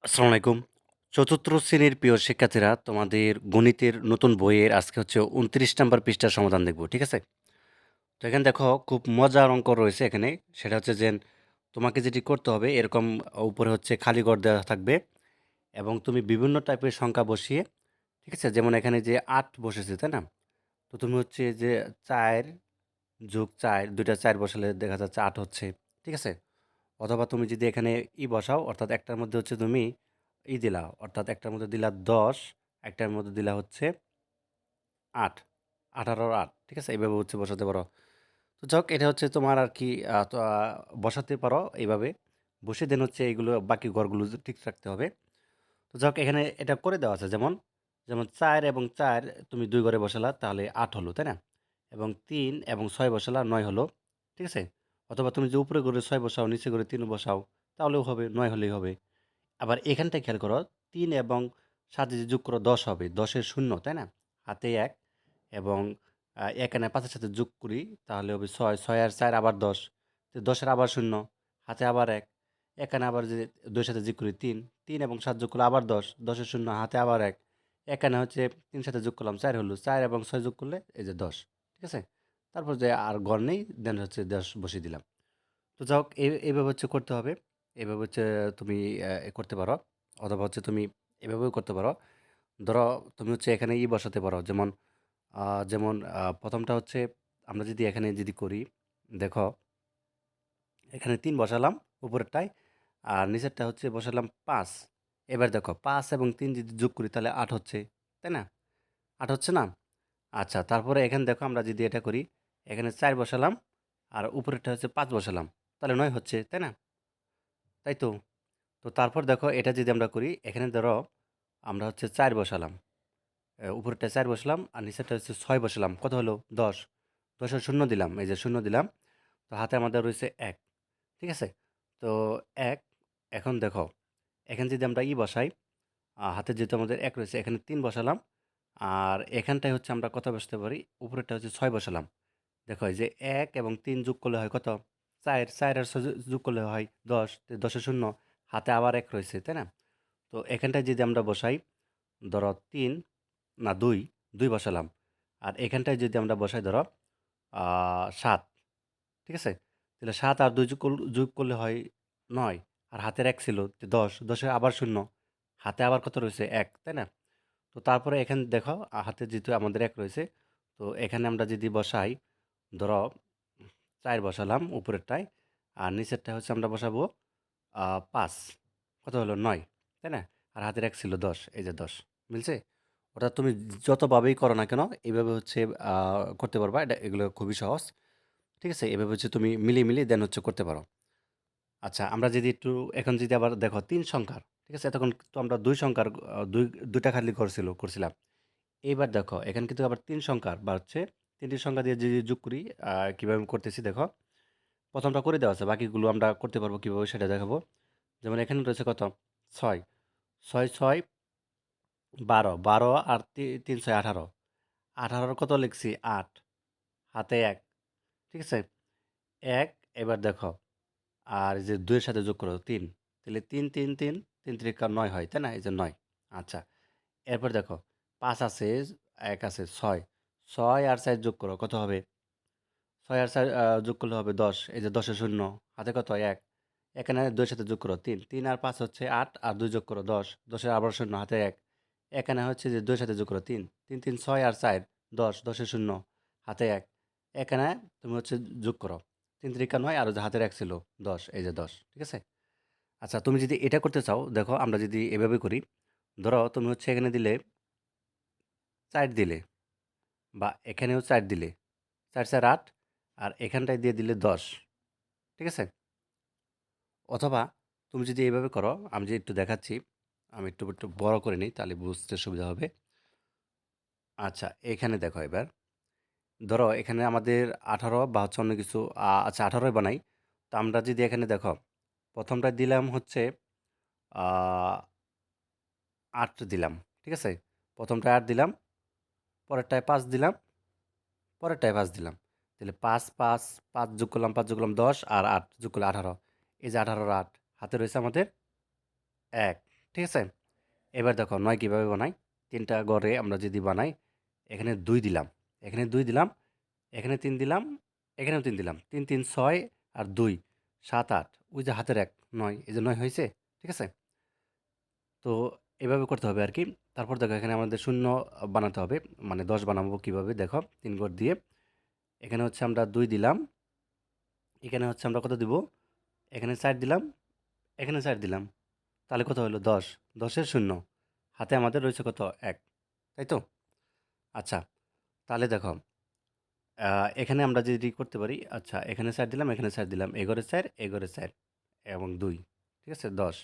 আসসালামু আলাইকুম। চতুর্থ শ্রেণীর প্রিয় শিক্ষার্থীরা, তোমাদের গণিতের নতুন বইয়ের আজকে হচ্ছে ২৯ নাম্বার পৃষ্ঠার সমাধান দেখব। ঠিক আছে? তো এখানে দেখো খুব মজার অঙ্ক রয়েছে এখানে। সেটা হচ্ছে যে তোমাকে যেটি করতে হবে এরকম উপরে হচ্ছে খালি ঘর দেওয়া থাকবে এবং তুমি বিভিন্ন টাইপের সংখ্যা বসিয়ে, ঠিক আছে? যেমন এখানে যে ৮ বসেছে, তাই না? তো তুমি হচ্ছে যে ৪ যোগ ৪ ২ টা ৪ বসালে দেখা যাচ্ছে ৮ হচ্ছে। ঠিক আছে? অথবা তুমি যদি এখানে বসাও, অর্থাৎ একটার মধ্যে হচ্ছে তুমি দিলা, অর্থাৎ একটার মধ্যে দিলা ১০, একটার মধ্যে দিলা হচ্ছে ৮, ১৮ আর ৮, ঠিক আছে? এইভাবে হচ্ছে বসাতে পারো। তো যাক, এটা হচ্ছে তোমার আর কি বসাতে পারো এইভাবে। বসিয়ে দেন হচ্ছে এইগুলো বাকি ঘরগুলো ঠিক রাখতে হবে। তো যাক, এখানে এটা করে দেওয়া আছে, যেমন ৪ এবং ৪ তুমি ২ ঘরে বসালা তাহলে ৮ হলো, তাই না? এবং ৩ এবং ৬ বসালা ৯ হলো। ঠিক আছে? অথবা তুমি যে উপরে ঘরে ৬ বসাও, নিচে ঘরে ৩ বসাও, তাহলেও হবে, ৯ হলেই হবে। আবার এখানটায় খেয়াল করো, ৩ এবং ৭ যদি যোগ করো ১০ হবে। ১০ এর ০, তাই না? হাতে ১ এবং এখানে ৫ এর সাথে যোগ করি তাহলে হবে ৬, ৬ আর ৪ আবার ১০। তো ১০ এর আবার ০, হাতে আবার ১। এখানে আবার যদি ২ এর সাথে যোগ করি ৩, ৩ এবং ৭ যোগ করলে আবার ১০, ১০ এর ০, হাতে আবার ১। এখানে হচ্ছে ৩ এর সাথে যোগ করলাম ৪ হলো, ৪ এবং ৬ যোগ করলে এই যে ১০। ঠিক আছে? তারপর যে আর ঘর নেই, দেন হচ্ছে ১০ বসিয়ে দিলাম। তো যাই হোক, এইভাবে হচ্ছে করতে হবে। এভাবে হচ্ছে তুমি করতে পারো। অথবা হচ্ছে তুমি এভাবেও করতে পারো। ধরো তুমি হচ্ছে এখানে বসাতে পারো। যেমন ১ম টা হচ্ছে আমরা যদি এখানে যদি করি, দেখো এখানে ৩ বসালাম উপরেরটায়, আর নিচেরটা হচ্ছে বসালাম ৫। এবার দেখো ৫ এবং ৩ যদি যোগ করি তাহলে ৮ হচ্ছে। তাই না? ৮ হচ্ছে না? আচ্ছা, তারপরে এখানে দেখো আমরা যদি এটা করি, এখানে ৪ বসালাম আর উপরেরটা হচ্ছে ৫ বসালাম। তাহলে ৯ হচ্ছে। তাই না? তাই তো? তো তারপর দেখো এটা যদি আমরা করি, এখানে ধরো আমরা হচ্ছে ৪ বসালাম। উপরেরটা ৪ বসালাম আর নিচেরটা হচ্ছে ৬ বসালাম। কত হলো? ১০। ১০ এর ০ দিলাম। এই যে ০ দিলাম। তো হাতে আমাদের রয়েছে ১। ঠিক আছে? তো ১, এখন দেখো এখানে যদি আমরা বসাই, হাতে যেহেতু আমাদের ১ রয়েছে, এখানে ৩ বসালাম। আর এখানটায় হচ্ছে আমরা কত বসাতে পারি? উপরেরটা হচ্ছে ৬ বসালাম। দেখো এই যে ১ এবং ৩ যোগ করলে হয় কত? ৪, ৪ আর ৬ যোগ করলে হয় ১০। ১০ এর ০, হাতে আবার ১ রয়েছে, তাই না? তো এখানটায় যদি আমরা বসাই, ধরো ৩ না ২, ২ বসালাম। আর এখানটায় যদি আমরা বসাই ধরো ৭, ঠিক আছে? তাহলে ৭ আর ২ যোগ করলে হয় ৯। আর হাতের ১ ছিল ১০, ১০ এর আবার ০, হাতে আবার কত রয়েছে? ১, তাই না? তো তারপরে এখানে দেখো হাতে যেহেতু আমাদের ১ রয়েছে, তো এখানে আমরা যদি বসাই, ধরো ৪ বসালাম উপরেরটায়, আর নিচেরটায় হচ্ছে আমরা বসাবো ৫। কত হলো? ৯, তাই না? আর হাতের ১ ছিল ১০, এই যে ১০, মিলছে? ওটা তুমি যতভাবেই করো না কেন, এইভাবে হচ্ছে করতে পারবা। এগুলো খুবই সহজ। ঠিক আছে? এভাবে হচ্ছে তুমি মিলিয়ে দেন হচ্ছে করতে পারো। আচ্ছা, আমরা যদি একটু এখন যদি আবার দেখো ৩ সংখ্যার, ঠিক আছে? এতক্ষণ তো আমরা ২ সংখ্যার ২ টা খালি করছিলাম। এইবার দেখো এখানে কিন্তু আবার ৩ সংখ্যার বা হচ্ছে ৩ টি সংখ্যা দিয়ে যদি যোগ করি, কিভাবে করতেছি দেখো। ১ম টা করে দেওয়া আছে। বাকিগুলো আমরা করতে পারবো কিভাবে সেটা দেখাবো। যেমন এখানে রয়েছে কত? ৬। ৬, ৬, ১২। ১২ আর ৩, ৬, ১৮। ১৮ র কত লিখছি? ৮। হাতে ১। ঠিক আছে? ১, এবার দেখো আর এই যে ২ এর সাথে যোগ করো ৩। তাহলে ৩, ৩, ৩, ৩ তিরিকা ৯ হয়, তাই না? এই যে ৯। আচ্ছা। এরপর দেখো ৫ আছে, ১ আছে, ৬। ৬ আর ৪ যোগ করো, কত হবে? ৬ আর ৪ যোগ করলে হবে ১০। এই যে ১০ এর ০, হাতে কত? ১। এখানে ২ এর সাথে যোগ করো ৩। ৩ আর ৫ হচ্ছে ৮ আর ২ যোগ করো ১০। ১০ এর আবার ০, হাতে ১। এখানে হচ্ছে যে ২ এর সাথে যোগ করো ৩। ৩, ৩, ৬ আর ৪, ১০। ১০ এর ০, হাতে ১। এখানে তুমি হচ্ছে যোগ করো। ৩ তিরিকা ৯ আর ওই যে হাতের ১ ছিল ১০, এই যে ১০। ঠিক আছে? আচ্ছা, তুমি যদি এটা করতে চাও, দেখো আমরা যদি এভাবে করি, ধরো তুমি হচ্ছে এখানে দিলে ৪ দিলে, বা এখানেও ৪ দিলে, ৪, ৪, ৮, আর এখানটায় দিয়ে দিলে ১০। ঠিক আছে? অথবা তুমি যদি এভাবে করো, আমি যে একটু দেখাচ্ছি, আমি একটু বড় করে নিই তাহলে বুঝতে সুবিধা হবে। আচ্ছা, এখানে দেখো এবার, ধরো এখানে আমাদের ১৮ বা হচ্ছে অন্য কিছু, আচ্ছা ১৮ই বানাই। তো আমরা যদি এখানে দেখো, ১ম টা দিলাম হচ্ছে আ ৮ দিলাম। ঠিক আছে? ১ম টায় ৮ দিলাম, পরেরটায় ৫ দিলাম, পরেরটায় ৫ দিলাম। তাহলে ৫, ৫, ৫ যোগ করলাম, ৫ যোগ করলাম ১০ আর ৮ যোগ করলে ১৮। এই যে ১৮ আর ৮, হাতে রয়েছে আমাদের ১। ঠিক আছে? এবার দেখো ৯ কিভাবে বানাই? ৩টা ঘরে আমরা যদি বানাই, এখানে ২ দিলাম, এখানে ২ দিলাম, এখানে ৩ দিলাম, এখানেও ৩ দিলাম। ৩, ৩, ৬ আর ২, ৭, ৮। ওই যে হাতের ১, ৯, এই যে ৯ হইছে? ঠিক আছে? তো এভাবে করতে হবে আরকি। তারপর দেখো এখানে আমাদের শূন্য বানাতে হবে। মানে ১০ বানাবো কিভাবে দেখো ৩ ঘর দিয়ে। এখানে হচ্ছে আমরা ২ দিলাম, এখানে হচ্ছে আমরা কত দিব? এখানে ৪ দিলাম, এখানে ৪ দিলাম। তাহলে কত হলো? ১০। ১০ এর শূন্য। হাতে আমাদের রয়েছে কত? ১। তাই তো? আচ্ছা, তাহলে দেখো আ এখানে আমরা যদি করতে পারি, আচ্ছা এখানে ৪ দিলাম, এখানে ৪ দিলাম। এ ঘরে ৪, এ ঘরে ৪ এবং ২। ঠিক আছে? ১০।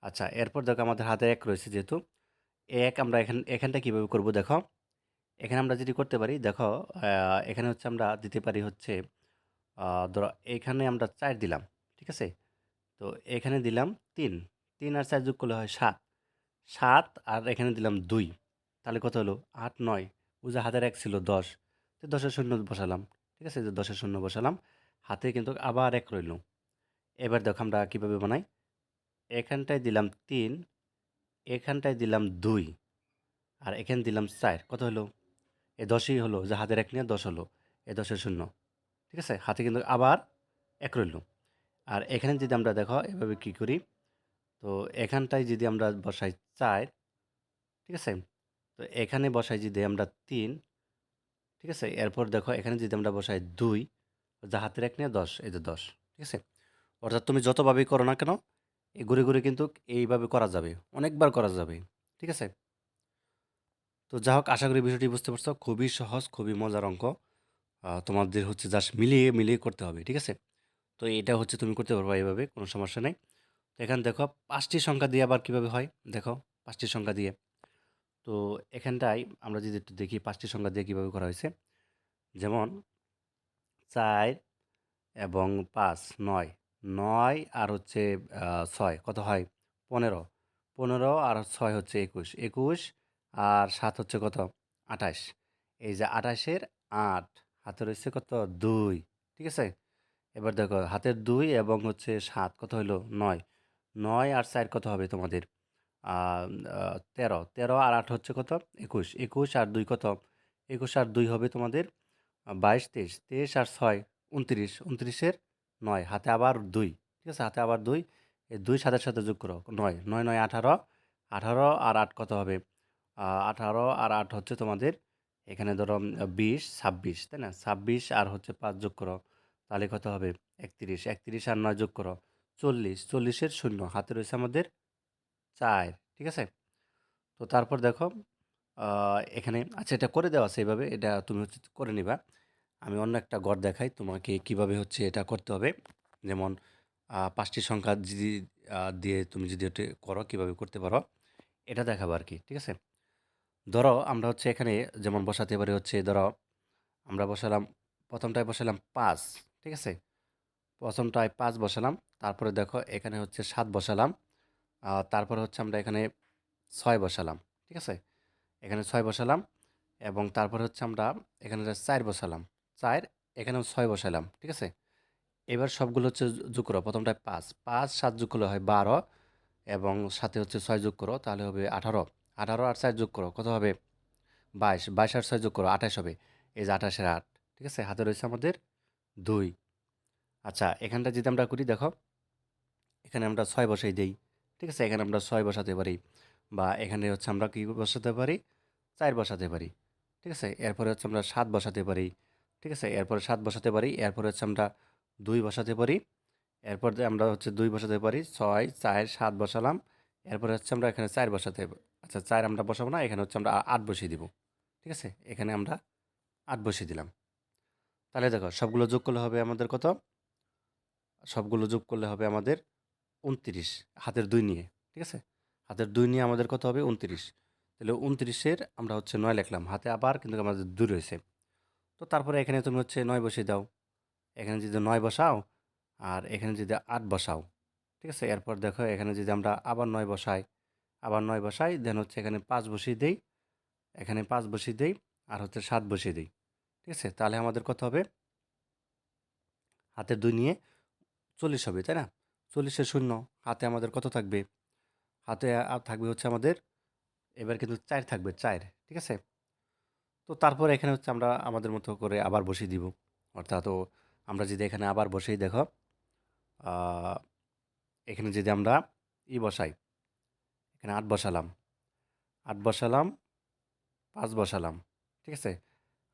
আচ্ছা এরপর দেখো আমাদের হাতে ১ রয়েছে যেহেতু, ১ আমরা এখানটা কিভাবে করব দেখো। এখানে আমরা যদি করতে পারি দেখো আ এখানে হচ্ছে আমরা দিতে পারি হচ্ছে ধরো এখানে আমরা ৪ দিলাম। ঠিক আছে? তো এখানে দিলাম ৩। ৩ আর ৪ যোগ করলে হয় ৭। ৭ আর এখানে দিলাম ২। তাহলে কত হলো? ৮, ৯। ওই যে হাতের ১ ছিল ১০। তো ১০ এর শূন্য বসালাম। ঠিক আছে? যে ১০ এর শূন্য বসালাম। হাতে কিন্তু আবার ১ রইল। এবার দেখো আমরা কিভাবে বানাই? এখানটায় দিলাম ৩, এখানটায় দিলাম ২ আর এখানে দিলাম ৪। কত হলো? এই ১০ই হলো যে হাতের ১ নিয়ে ১০ হলো। এই ১০ এর শূন্য। ঠিক আছে? হাতে কিন্তু আবার ১ রইল। আর এখানে যদি আমরা দেখো এভাবে কি করি? তো এখানটায় যদি আমরা বসাই ৪, ঠিক আছে? তো এখানে বসাই যদি আমরা ৩, ঠিক আছে? এরপর দেখো এখানে যদি আমরা বসাই ২, যা হাতের ১ নিয়ে ১০, এই যে ১০, ঠিক আছে? অর্থাৎ তুমি যতভাবেই করো না কেন, এই ঘুরে, ঘুরে কিন্তু এইভাবে করা যাবে। অনেকবার করা যাবে। ঠিক আছে? তো যা হোক আশা করি বিষয়টি বুঝতে পারছো। খুবই সহজ, খুবই মজার অঙ্ক। তোমাদের হচ্ছে জাস্ট মিলিয়ে, মিলিয়ে করতে হবে। ঠিক আছে? তো এটা হচ্ছে তুমি করতে পারবা এভাবে, কোনো সমস্যা নাই। তো এখানে দেখো ৫ টি সংখ্যা দিয়ে আবার কিভাবে হয়? দেখো ৫ টি সংখ্যা দিয়ে। তো এখানটায় আমরা যদি একটু দেখি ৫ টি সংখ্যা দিয়ে কিভাবে করা হয়েছে। যেমন ৪ এবং ৫, ৯। ৯ আর হচ্ছে ৬ কত হয়? ১৫। ১৫ আর ৬ হচ্ছে ২১। ২১ আর ৭ হচ্ছে কত? ২৮। এই যে ২৮ এর ৮ হাতে রয়েছে কত? ২। ঠিক আছে? এবার দেখো হাতের ২ এবং হচ্ছে ৭ কত হইল? ৯। ৯ আর ৪ কত হবে তোমাদের? আ আ ১৩। ১৩ আর ৮ হচ্ছে কত? ২১। ২১ আর ২ কত? ২১ আর ২ হবে তোমাদের ২২, ২৩। ২৩ আর ৬ ২৯। ২৯ এর ৯ হাতে আবার ২। ঠিক আছে? হাতে আবার ২। এই ২ ৭ এর সাথে যোগ করো ৯। ৯, ৯ 18। 18 আর ৮ কত হবে? 18 আর ৮ হচ্ছে তোমাদের এখানে ধরো ২০, ২৬, তাই না? ২৬ আর হচ্ছে ৫ যোগ করো। তাহলে কত হবে? ৩১। ৩১ আর ৯ যোগ করো। ৪০। ৪০ এর ০ হাতে রয়েছে আমাদের ৪। ঠিক আছে? তো তারপর দেখো আ এখানে আচ্ছা এটা করে দেওয়া আছে এভাবে। এটা তুমি হচ্ছে করে নিবা। আমি অন্য একটা গড় দেখাই তোমাকে কিভাবে হচ্ছে এটা করতে হবে। যেমন ৫ টি সংখ্যা যদি দিয়ে তুমি যদি এটা করো কিভাবে করতে পারো, এটা দেখাবো আরকি। ঠিক আছে? ধরো আমরা হচ্ছে এখানে যেমন বসাতে পারি হচ্ছে ধরো আমরা বসালাম ১ম টায় বসালাম ৫, ঠিক আছে? ১ম টায় ৫ বসালাম। তারপরে দেখো এখানে হচ্ছে ৭ বসালাম। তারপরে হচ্ছে আমরা এখানে ৬ বসালাম। ঠিক আছে? এখানে ৬ বসালাম এবং তারপরে হচ্ছে আমরা এখানে ৪ বসালাম। ৪ এখানেও ৬ বসালাম। ঠিক আছে? এবার সবগুলো হচ্ছে যোগ করো। ১ম টায় ৫, ৫, ৭ যোগ করলে হয় ১২ এবং সাথে হচ্ছে ৬ যোগ করো তাহলে হবে ১৮। ১৮ আর ৪ যোগ করো কত হবে? ২২, ২২ আর ৬ যোগ করো ২৮ হবে। এই যে ২৮ এর ৮। ঠিক আছে? হাতে রয়েছে আমাদের ২। আচ্ছা এখানটা যদি আমরা করি দেখো, এখানে আমরা ৬ বসাই দেই। ঠিক আছে? এখানে আমরা ৬ বসাতে পারি বা এখানে হচ্ছে আমরা কি বসাতে পারি? ৪ বসাতে পারি। ঠিক আছে? এরপরে হচ্ছে আমরা ৭ বসাতে পারি। ঠিক আছে? এরপরে ৭ বসাতে পারি। এরপরে হচ্ছে আমরা ২ বসাতে পারি। এরপর দিয়ে আমরা হচ্ছে ২ বসাতে পারি। ৬, ৪, ৭ বসালাম। এরপরে হচ্ছে আমরা এখানে ৪ বসাতে আচ্ছা ৪ আমরা বসাবো না। এখানে হচ্ছে আমরা ৮ বসিয়ে দিব। ঠিক আছে? এখানে আমরা ৮ বসিয়ে দিলাম। তাহলে দেখো সবগুলো যোগ করলে হবে আমাদের কত? সবগুলো যোগ করলে হবে আমাদের ২৯ হাতের ২ নিয়ে। ঠিক আছে? হাতের ২ নিয়ে আমাদের কত হবে? ২৯। তাহলে ২৯ এর আমরা হচ্ছে ৯ লিখলাম। হাতে আবার কিন্তু আমাদের ২ রয়েছে। তো তারপরে এখানে তুমি হচ্ছে ৯ বসিয়ে দাও। এখানে যদি ৯ বসাও আর এখানে যদি ৮ বসাও। ঠিক আছে? এরপর দেখো এখানে যদি আমরা আবার ৯ বসাই, আবার ৯ বসাই দেন হচ্ছে এখানে ৫ বসিয়ে দেই, এখানে ৫ বসিয়ে দেই আর হচ্ছে ৭ বসিয়ে দেই। ঠিক আছে? তাহলে আমাদের কত হবে? হাতের ২ নিয়ে ৪০ হবে, তাই না? ৪০ এর ০ হাতে আমাদের কত থাকবে? হাতে থাকবে হচ্ছে আমাদের এবার কিন্তু ৪ থাকবে ৪, ঠিক আছে? তো তারপর এখানে হচ্ছে আমরা আমাদের মতো করে আবার বসিয়ে দিব। অর্থাৎ আমরা যদি এখানে আবার বসাই দেখো, আ এখানে যদি আমরা বসাই, এখানে ৮ বসালাম, ৮ বসালাম, ৫ বসালাম, ঠিক আছে?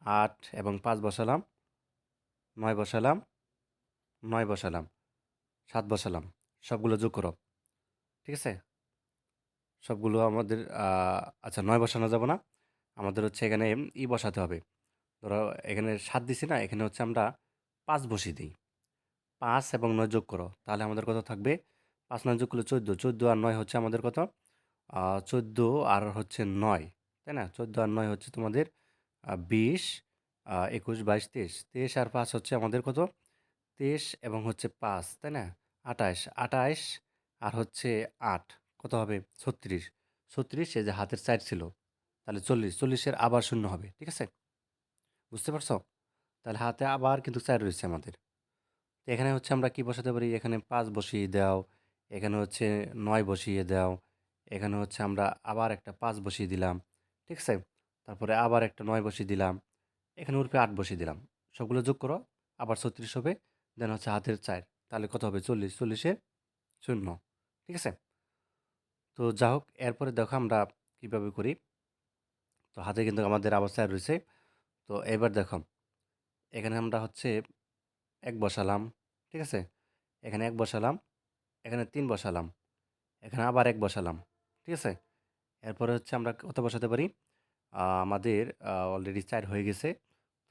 ৮ এবং ৫ বসালাম, ৯ বসালাম, ৯ বসালাম, ৭ বসালাম। সবগুলো যোগ করো, ঠিক আছে? সবগুলো আমাদের আচ্ছা ৯ বসানো যাবে না। আমাদের হচ্ছে এখানে বসাতে হবে। ধরো এখানে ৭ দিছি না? এখানে হচ্ছে আমরা ৫ বসিয়ে দেই। ৫ এবং ৯ যোগ করো। তাহলে আমাদের কত থাকবে? ৫ ৯ যোগ করলে ১৪, ১৪ আর ৯ হচ্ছে আমাদের কত? ১৪ আর হচ্ছে ৯, তাই না? ১৪ আর ৯ হচ্ছে তোমাদের ২০, ২১, ২২, ২৩। ২৩ আর ৫ হচ্ছে আমাদের কত? ২৩ এবং হচ্ছে ৫, তাই না? ২৮, ২৮ আর হচ্ছে ৮ কত হবে? ৩৬, ৩৬ এই যে হাতের ৪ ছিল। তাহলে ৪০, ৪০ এর আবার শূন্য হবে। ঠিক আছে? বুঝতে পারছো? তাহলে হাতে আবার কিন্তু ৪ রয়েছে আমাদের। তো এখানে হচ্ছে আমরা কি বসাতে পারি? এখানে ৫ বসিয়ে দাও, এখানে হচ্ছে ৯ বসিয়ে দাও, এখানে হচ্ছে আমরা আবার একটা ৫ বসিয়ে দিলাম। ঠিক আছে? তারপরে আবার একটা ৯ বসিয়ে দিলাম। এখানে উপরে ৮ বসিয়ে দিলাম। সবগুলো যোগ করো, আবার ৩৬ হবে। দেন হচ্ছে হাতের ৪। তাহলে কত হবে? ৪০, ৪০ এ ০। ঠিক আছে? তো যা হোক এরপরে দেখো আমরা কিভাবে করি। তো হাতে কিন্তু আমাদের আবার ৪ রয়েছে। তো এবার দেখো, এখানে আমরা হচ্ছে ১ বসালাম। ঠিক আছে? এখানে ১ বসালাম, এখানে ৩ বসালাম, এখানে আবার ১ বসালাম। ঠিক আছে? এরপরে হচ্ছে আমরা কত বসাতে পারি? আমাদের অলরেডি ৪ হয়ে গেছে।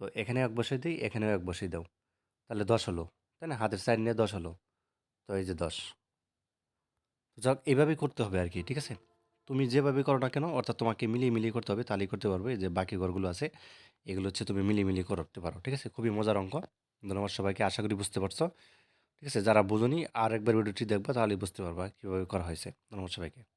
তো এখানেও ১ বসিয়ে দিই, এখানেও ১ বসিয়ে দাও। তাহলে ১০ হলো। তাই না? হাতের ৪ নিয়ে ১০ হলো। তো এই যে ১০। তো যাক এভাবেই করতে হবে আরকি। ঠিক আছে? তুমি যেভাবে করো না কেন অর্থাৎ তোমাকে মিলিয়ে, মিলিয়ে করতে হবে তাহলেই করতে পারবে। এই যে বাকি ঘরগুলো আছে এগুলো হচ্ছে তুমি মিলিয়ে, মিলিয়ে করতে পারো। ঠিক আছে? খুবই মজার অঙ্ক। ধন্যবাদ সবাইকে। আশা করি বুঝতে পারছো। ঠিক আছে? যারা বোঝোনি আরেকবার ভিডিওটি দেখবা তাহলেই বুঝতে পারবা কিভাবে করা হয়েছে। ধন্যবাদ সবাইকে।